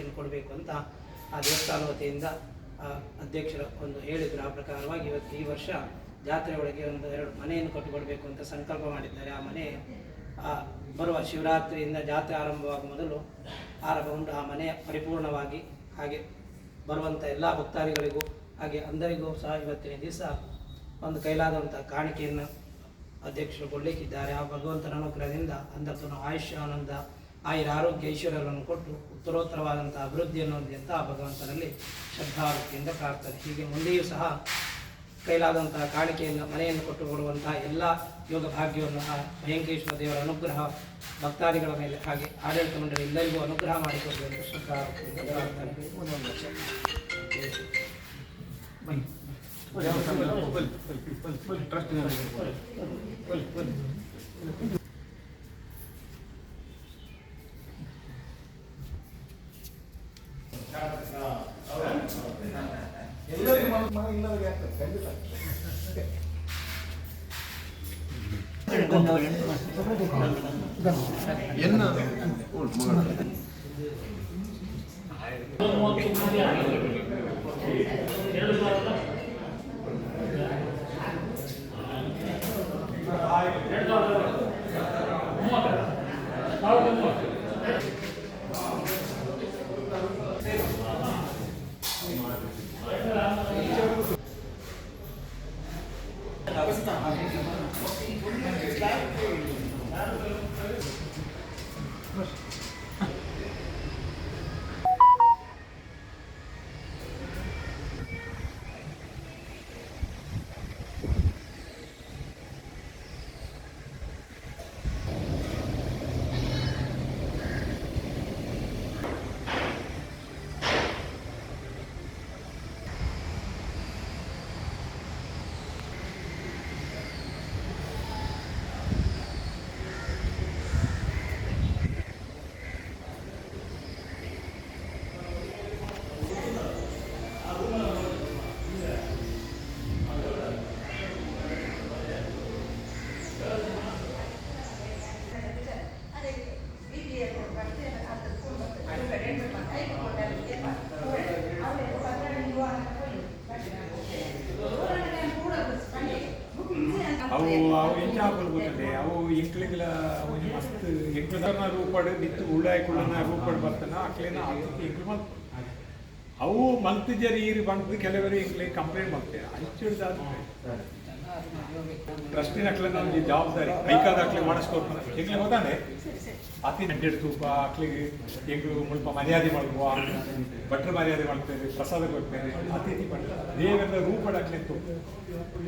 ವ್ಯವಸ್ಥೆಯನ್ನು ಕೊಡಬೇಕು ಅಂತ ಆ ದೇವಸ್ಥಾನ ವತಿಯಿಂದ ಅಧ್ಯಕ್ಷರು ಒಂದು ಹೇಳಿದರು. ಆ ಪ್ರಕಾರವಾಗಿ ಇವತ್ತು ಈ ವರ್ಷ ಜಾತ್ರೆ ಒಳಗೆ ಒಂದು 2 ಮನೆಯನ್ನು ಕಟ್ಟಿಕೊಡಬೇಕು ಅಂತ ಸಂಕಲ್ಪ ಮಾಡಿದ್ದಾರೆ. ಆ ಮನೆ ಬರುವ ಶಿವರಾತ್ರಿಯಿಂದ ಜಾತ್ರೆ ಆರಂಭವಾಗುವ ಮೊದಲು ಆರಂಭಗೊಂಡು ಆ ಮನೆ ಪರಿಪೂರ್ಣವಾಗಿ ಹಾಗೆ ಬರುವಂಥ ಎಲ್ಲ ಭಕ್ತಾದಿಗಳಿಗೂ ಹಾಗೆ అందರಿಗೂ ಸಹ ಇವತ್ತಿನ ದಿವಸ ಒಂದು ಕೈಲಾದಂಥ ಕಾಣಿಕೆಯನ್ನು ಅಧ್ಯಕ್ಷರು ಕೊಡಲಿಕ್ಕಿದ್ದಾರೆ. ಆ ಭಗವಂತನ ಅನುಗ್ರಹದಿಂದ ಅಂದಕ್ಕೂ ಆಯುಷ್ಯ ಆನಂದ ಆರೋಗ್ಯ ಐಶ್ವರ್ಯಗಳನ್ನು ಕೊಟ್ಟು ಉತ್ತರೋತ್ತರವಾದಂಥ ಅಭಿವೃದ್ಧಿಯನ್ನು ಹೊಂದಿದಂಥ ಆ ಭಗವಂತನಲ್ಲಿ ಶ್ರದ್ಧಾಭಕ್ತಿಯಿಂದ ಪ್ರಾರ್ಥನೆ. ಹೀಗೆ ಮುಂದೆಯೂ ಸಹ ಕೈಲಾದಂತಹ ಕಾಣಿಕೆಯನ್ನು ಮನೆಯನ್ನು ಕೊಟ್ಟುಕೊಡುವಂತಹ ಎಲ್ಲ ಯೋಗ ಭಾಗ್ಯವನ್ನು ಆ ಭಯಂಕೇಶ್ವರ ದೇವರ ಅನುಗ್ರಹ ಭಕ್ತಾದಿಗಳ ಮೇಲೆ ಹಾಗೆ ಆಡಳಿತ ಮಂಡಳಿ ಎಲ್ಲರಿಗೂ ಅನುಗ್ರಹ ಮಾಡಿಕೊಡಲಿ ಅಂತ ಶ್ರದ್ಧಾಭಕ್ತಿಯಿಂದ ಪ್ರಾರ್ಥನೆ. ಅವು ಎಂಚಾಪಲು ಗೊತ್ತದೆ ಅವು ಎಂಕ್ಲಿಗಳ ಒಂದು ಮಸ್ತ್ ಎಂಕ್ಲನ ರೂಪಡ್ ನಿತ್ತು ಉಳ್ಳಾಯ್ಕೊಳ್ಳನ ರೂಪಡ್ ಬರ್ತನ ಅಕ್ಲೇನ ಎಂಕ್ಲು ಮಲ್ತ ಅವು ಮಲ್ತಿಜರಿ ಈರಿ ಬಂದು ಕೆಲವರು ಎಂಕ್ಲೆ ಕಂಪ್ಲೇಂಟ್ ಮಾಡ್ತಾರೆ ಅಂಚಿಡ್ದಾದ ಟ್ರಸ್ಟಿನ ಅಕ್ಲನ ಒಂದು ಜವಾಬ್ದಾರಿ ಕೈಕಾದ ಅಕ್ಲೆ ಮಾಡಿಸ್ಕೊಡ್ತಾರೆ ಎಂಕ್ಲೆ ಗೊತ್ತಾನೆ ಅತಿ ನೆಡ್ಡೆಡ್ ತೂಪ ಅಕ್ಲಿಗೆ ಎಂಕ್ಲು ಮುಲ್ಪ ಮರ್ಯಾದೆ ಮಾಡುವ ಭಟ್ರ ಮರ್ಯಾದೆ ಮಾಡ್ತಾರೆ ಪ್ರಸಾದ ಕೊಡ್ತಾರೆ ಅತಿಥಿ ಮಾಡ್ತಾರೆ ದೇವರ ರೂಪಡ್ ಅಕ್ಲೆ ತೂಪ